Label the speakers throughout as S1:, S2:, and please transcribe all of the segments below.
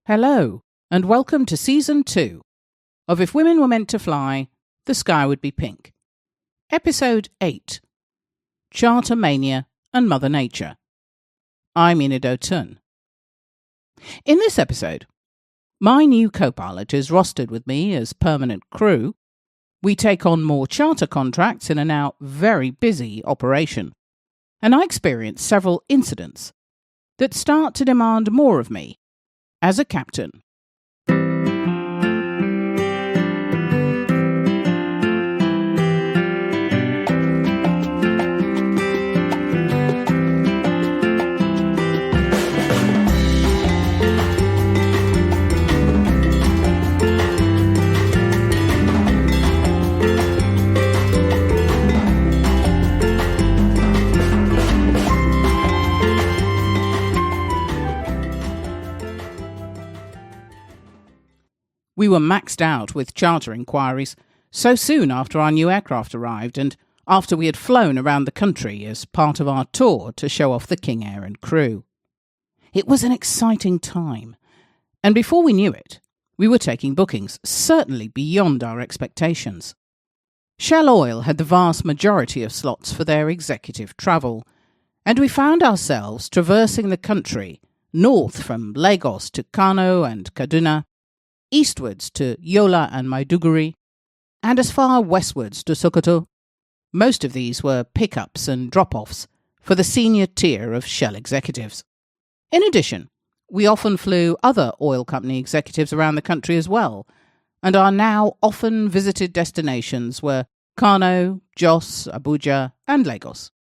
S1: Hello, and welcome to Season 2 of If Women Were Meant to Fly, the Sky Would Be Pink. Episode 8, Charter Mania and Mother Nature. I'm Enid O'Tun. In this episode, my new co-pilot is rostered with me as permanent crew. We take on more charter contracts in a now very busy operation, and I experience several incidents that start to demand more of me as a captain. We were maxed out with charter inquiries so soon after our new aircraft arrived and after we had flown around the country as part of our tour to show off the King Air and crew. It was an exciting time, and before we knew it, we were taking bookings certainly beyond our expectations. Shell Oil had the vast majority of slots for their executive travel, and we found ourselves traversing the country north from Lagos to Kano and Kaduna, eastwards to Yola and Maiduguri, and as far westwards to Sokoto. Most of these were pickups and drop-offs for the senior tier of Shell executives. In addition, we often flew other oil company executives around the country as well, and our now often visited destinations were Kano, Jos, Abuja, and Lagos.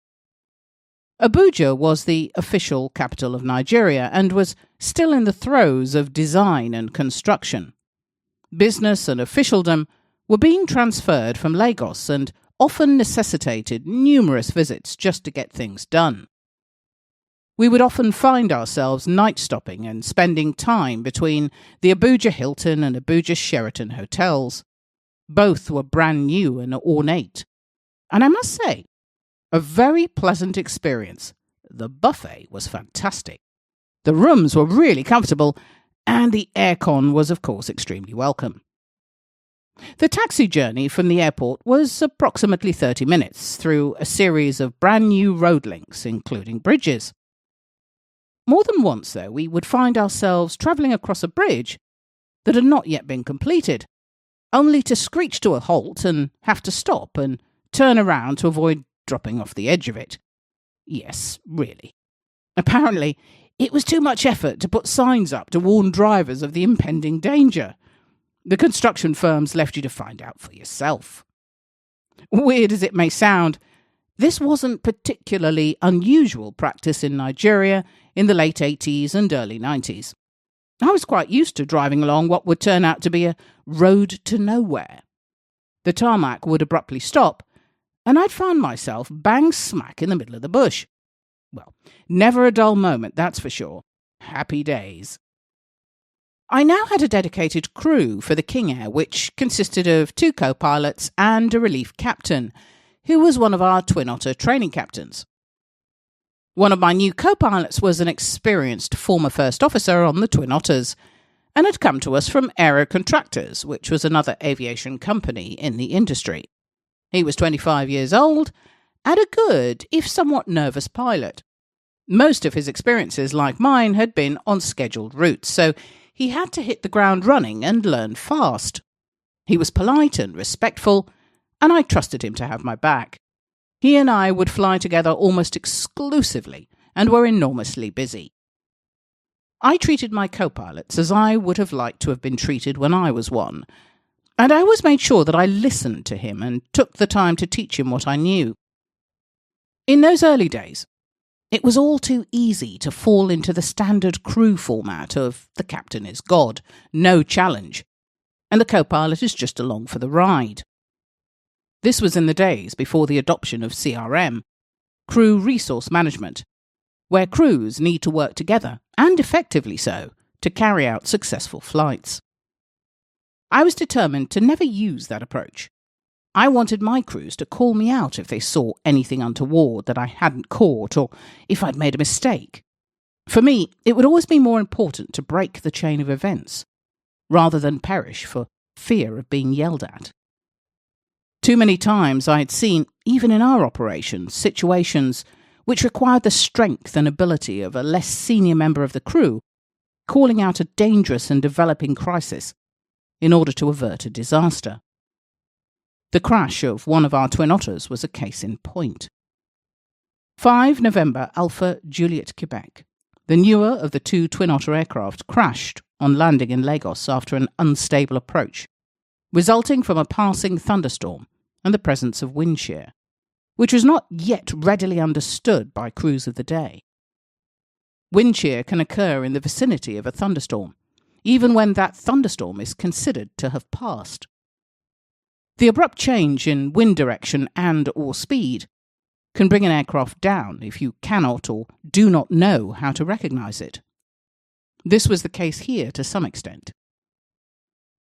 S1: Abuja was the official capital of Nigeria and was still in the throes of design and construction. Business and officialdom were being transferred from Lagos and often necessitated numerous visits just to get things done. We would often find ourselves night-stopping and spending time between the Abuja Hilton and Abuja Sheraton hotels. Both were brand new and ornate, and I must say, a very pleasant experience. The buffet was fantastic. The rooms were really comfortable, and the aircon was, of course, extremely welcome. The taxi journey from the airport was approximately 30 minutes through a series of brand new road links, including bridges. More than once, though, we would find ourselves travelling across a bridge that had not yet been completed, only to screech to a halt and have to stop and turn around to avoid dropping off the edge of it. Yes, really. Apparently, it was too much effort to put signs up to warn drivers of the impending danger. The construction firms left you to find out for yourself. Weird as it may sound, this wasn't particularly unusual practice in Nigeria in the late 80s and early 90s. I was quite used to driving along what would turn out to be a road to nowhere. The tarmac would abruptly stop, and I'd find myself bang smack in the middle of the bush. Well, never a dull moment, that's for sure. Happy days. I now had a dedicated crew for the King Air, which consisted of 2 co-pilots and a relief captain, who was one of our Twin Otter training captains. One of my new co-pilots was an experienced former first officer on the Twin Otters, and had come to us from Aero Contractors, which was another aviation company in the industry. He was 25 years old, and a good, if somewhat nervous pilot. Most of his experiences, like mine, had been on scheduled routes, so he had to hit the ground running and learn fast. He was polite and respectful, and I trusted him to have my back. He and I would fly together almost exclusively and were enormously busy. I treated my co-pilots as I would have liked to have been treated when I was one, and I always made sure that I listened to him and took the time to teach him what I knew. In those early days, it was all too easy to fall into the standard crew format of the captain is God, no challenge, and the co-pilot is just along for the ride. This was in the days before the adoption of CRM, crew resource management, where crews need to work together, and effectively so, to carry out successful flights. I was determined to never use that approach. I wanted my crews to call me out if they saw anything untoward that I hadn't caught or if I'd made a mistake. For me, it would always be more important to break the chain of events, rather than perish for fear of being yelled at. Too many times I had seen, even in our operations, situations which required the strength and ability of a less senior member of the crew calling out a dangerous and developing crisis in order to avert a disaster. The crash of one of our Twin Otters was a case in point. 5 November Alpha Juliet, Quebec. The newer of the 2 Twin Otter aircraft crashed on landing in Lagos after an unstable approach, resulting from a passing thunderstorm and the presence of wind shear, which was not yet readily understood by crews of the day. Wind shear can occur in the vicinity of a thunderstorm, even when that thunderstorm is considered to have passed. The abrupt change in wind direction and/or speed can bring an aircraft down if you cannot or do not know how to recognise it. This was the case here to some extent.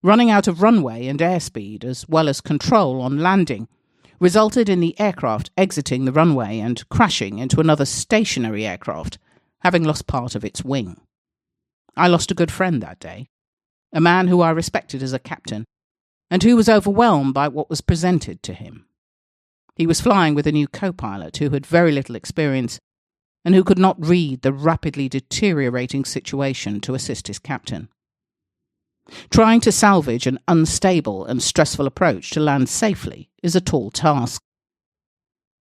S1: Running out of runway and airspeed, as well as control on landing, resulted in the aircraft exiting the runway and crashing into another stationary aircraft, having lost part of its wing. I lost a good friend that day, a man who I respected as a captain, and who was overwhelmed by what was presented to him. He was flying with a new co-pilot who had very little experience and who could not read the rapidly deteriorating situation to assist his captain. Trying to salvage an unstable and stressful approach to land safely is a tall task.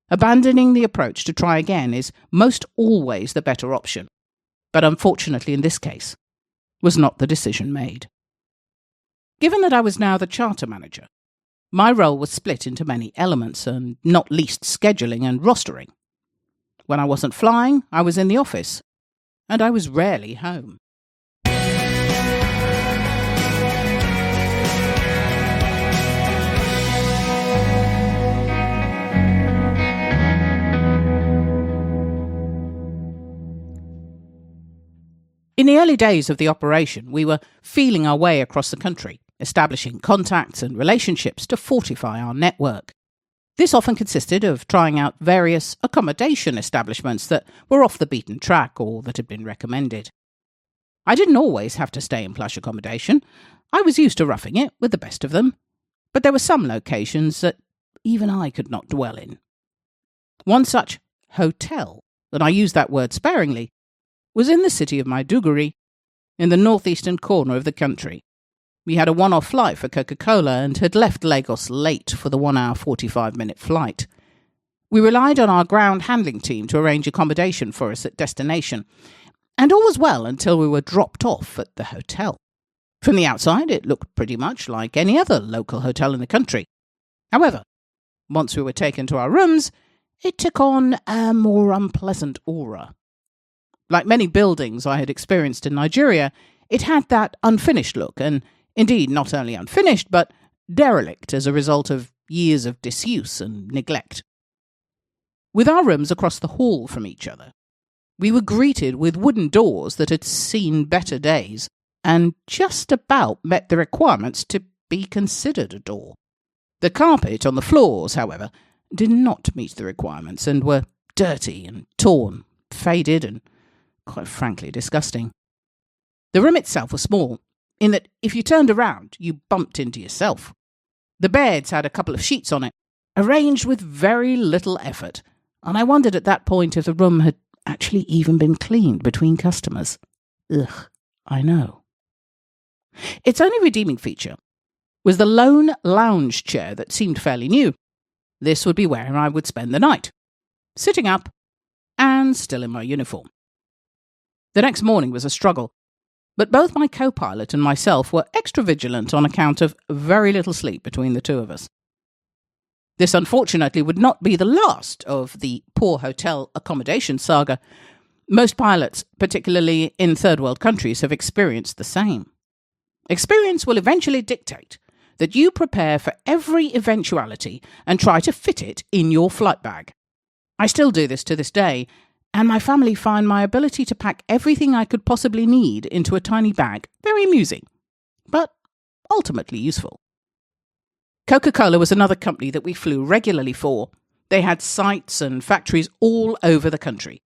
S1: Abandoning the approach to try again is most always the better option, but unfortunately in this case was not the decision made. Given that I was now the charter manager, my role was split into many elements, and not least scheduling and rostering. When I wasn't flying, I was in the office, and I was rarely home. In the early days of the operation, we were feeling our way across the country, establishing contacts and relationships to fortify our network. This often consisted of trying out various accommodation establishments that were off the beaten track or that had been recommended. I didn't always have to stay in plush accommodation. I was used to roughing it with the best of them, but there were some locations that even I could not dwell in. One such hotel, and I use that word sparingly, was in the city of Maiduguri, in the northeastern corner of the country. We had a one-off flight for Coca-Cola and had left Lagos late for the 1-hour 45-minute flight. We relied on our ground handling team to arrange accommodation for us at destination, and all was well until we were dropped off at the hotel. From the outside, it looked pretty much like any other local hotel in the country. However, once we were taken to our rooms, it took on a more unpleasant aura. Like many buildings I had experienced in Nigeria, it had that unfinished look, and indeed not only unfinished, but derelict as a result of years of disuse and neglect. With our rooms across the hall from each other, we were greeted with wooden doors that had seen better days and just about met the requirements to be considered a door. The carpet on the floors, however, did not meet the requirements and were dirty and torn, faded and, quite frankly, disgusting. The room itself was small, in that if you turned around, you bumped into yourself. The beds had a couple of sheets on it, arranged with very little effort, and I wondered at that point if the room had actually even been cleaned between customers. Ugh, I know. Its only redeeming feature was the lone lounge chair that seemed fairly new. This would be where I would spend the night, sitting up and still in my uniform. The next morning was a struggle, but both my co-pilot and myself were extra vigilant on account of very little sleep between the two of us. This unfortunately would not be the last of the poor hotel accommodation saga. Most pilots, particularly in third world countries, have experienced the same. Experience will eventually dictate that you prepare for every eventuality and try to fit it in your flight bag. I still do this to this day, and my family find my ability to pack everything I could possibly need into a tiny bag very amusing, but ultimately useful. Coca-Cola was another company that we flew regularly for. They had sites and factories all over the country.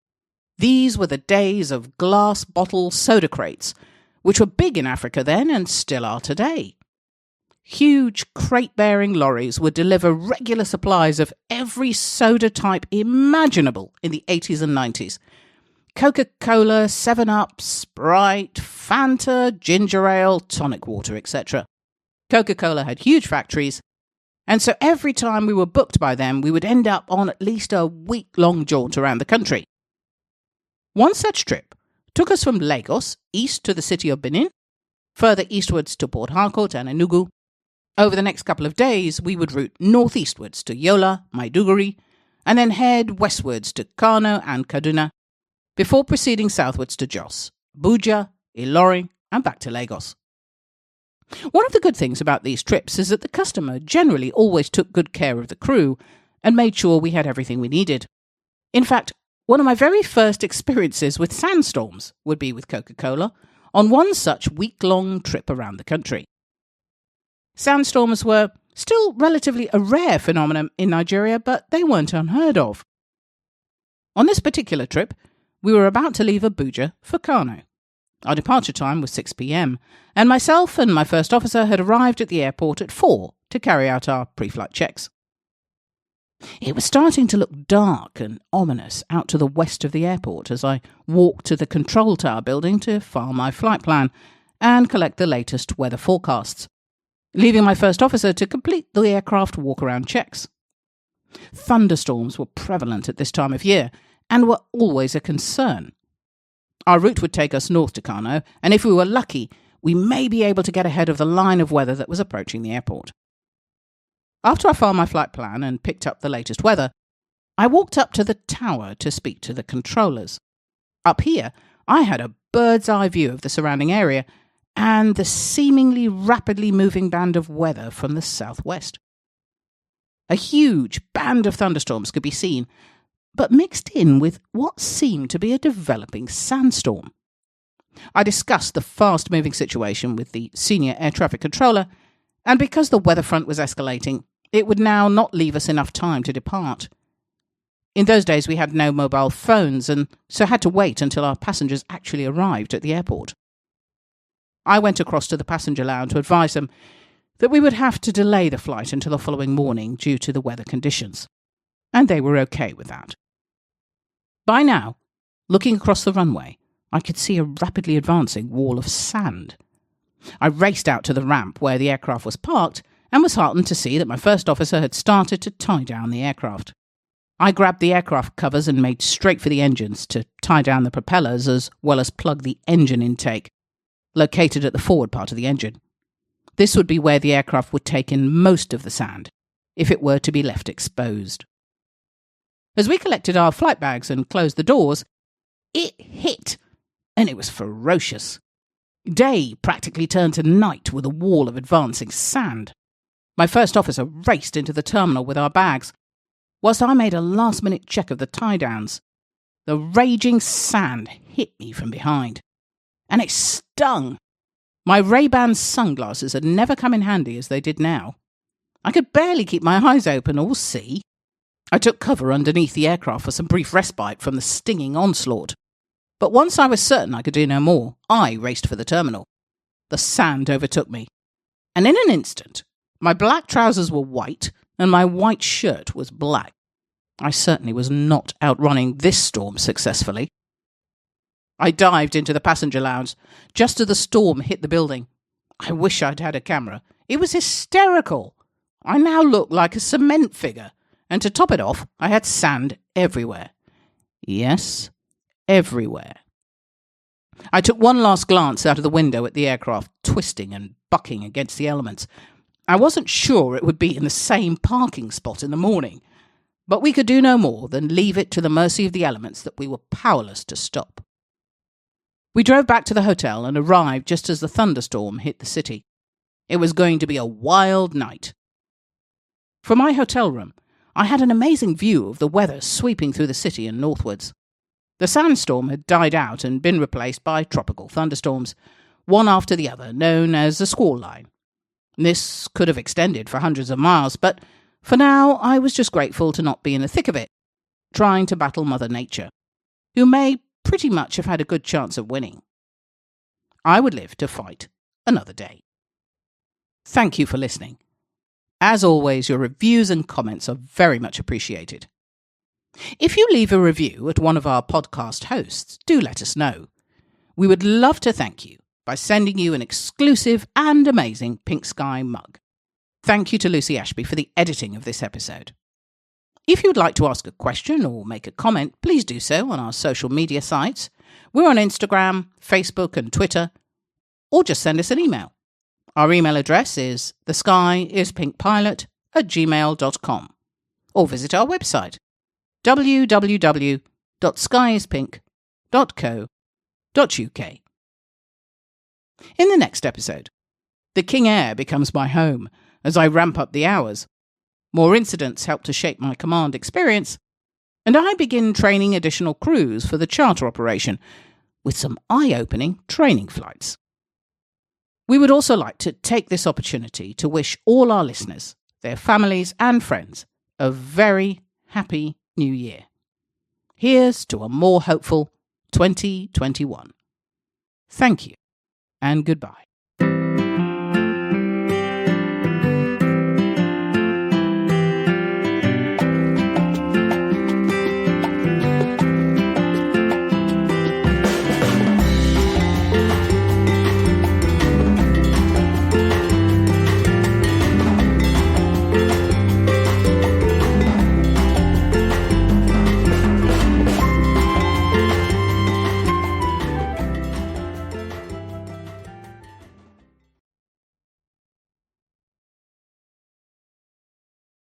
S1: These were the days of glass bottle soda crates, which were big in Africa then and still are today. Huge crate-bearing lorries would deliver regular supplies of every soda type imaginable in the 80s and 90s. Coca-Cola, 7-Up, Sprite, Fanta, ginger ale, tonic water, etc. Coca-Cola had huge factories, and so every time we were booked by them, we would end up on at least a week-long jaunt around the country. One such trip took us from Lagos east to the city of Benin, further eastwards to Port Harcourt and Enugu. Over the next couple of days, we would route northeastwards to Yola, Maiduguri, and then head westwards to Kano and Kaduna, before proceeding southwards to Jos, Abuja, Ilorin, and back to Lagos. One of the good things about these trips is that the customer generally always took good care of the crew and made sure we had everything we needed. In fact, one of my very first experiences with sandstorms would be with Coca-Cola on one such week-long trip around the country. Sandstorms were still relatively a rare phenomenon in Nigeria, but they weren't unheard of. On this particular trip, we were about to leave Abuja for Kano. Our departure time was 6 p.m, and myself and my first officer had arrived at the airport at 4 to carry out our pre-flight checks. It was starting to look dark and ominous out to the west of the airport as I walked to the control tower building to file my flight plan and collect the latest weather forecasts, leaving my first officer to complete the aircraft walk-around checks. Thunderstorms were prevalent at this time of year and were always a concern. Our route would take us north to Kano, and if we were lucky, we may be able to get ahead of the line of weather that was approaching the airport. After I filed my flight plan and picked up the latest weather, I walked up to the tower to speak to the controllers. Up here, I had a bird's-eye view of the surrounding area and the seemingly rapidly moving band of weather from the southwest. A huge band of thunderstorms could be seen, but mixed in with what seemed to be a developing sandstorm. I discussed the fast-moving situation with the senior air traffic controller, and because the weather front was escalating, it would now not leave us enough time to depart. In those days we had no mobile phones, and so had to wait until our passengers actually arrived at the airport. I went across to the passenger lounge to advise them that we would have to delay the flight until the following morning due to the weather conditions, and they were okay with that. By now, looking across the runway, I could see a rapidly advancing wall of sand. I raced out to the ramp where the aircraft was parked and was heartened to see that my first officer had started to tie down the aircraft. I grabbed the aircraft covers and made straight for the engines to tie down the propellers as well as plug the engine intake, located at the forward part of the engine. This would be where the aircraft would take in most of the sand, if it were to be left exposed. As we collected our flight bags and closed the doors, it hit, and it was ferocious. Day practically turned to night with a wall of advancing sand. My first officer raced into the terminal with our bags, whilst I made a last-minute check of the tie-downs. The raging sand hit me from behind, and it stung. My Ray-Ban sunglasses had never come in handy as they did now. I could barely keep my eyes open or see. I took cover underneath the aircraft for some brief respite from the stinging onslaught. But once I was certain I could do no more, I raced for the terminal. The sand overtook me, and in an instant, my black trousers were white and my white shirt was black. I certainly was not outrunning this storm successfully. I dived into the passenger lounge just as the storm hit the building. I wish I'd had a camera. It was hysterical. I now looked like a cement figure, and to top it off, I had sand everywhere. Yes, everywhere. I took one last glance out of the window at the aircraft, twisting and bucking against the elements. I wasn't sure it would be in the same parking spot in the morning, but we could do no more than leave it to the mercy of the elements that we were powerless to stop. We drove back to the hotel and arrived just as the thunderstorm hit the city. It was going to be a wild night. From my hotel room, I had an amazing view of the weather sweeping through the city and northwards. The sandstorm had died out and been replaced by tropical thunderstorms, one after the other, known as the squall line. This could have extended for hundreds of miles, but for now I was just grateful to not be in the thick of it, trying to battle Mother Nature, who may pretty much have had a good chance of winning. I would live to fight another day. Thank you for listening. As always, your reviews and comments are very much appreciated. If you leave a review at one of our podcast hosts, do let us know. We would love to thank you by sending you an exclusive and amazing Pink Sky mug. Thank you to Lucy Ashby for the editing of this episode. If you would like to ask a question or make a comment, please do so on our social media sites. We're on Instagram, Facebook and Twitter, or just send us an email. Our email address is theskyIspinkpilot@gmail.com, or visit our website www.skyispink.co.uk. In the next episode, the King Air becomes my home as I ramp up the hours. More incidents help to shape my command experience, and I begin training additional crews for the charter operation with some eye-opening training flights. We would also like to take this opportunity to wish all our listeners, their families and friends a very happy New Year. Here's to a more hopeful 2021. Thank you and goodbye.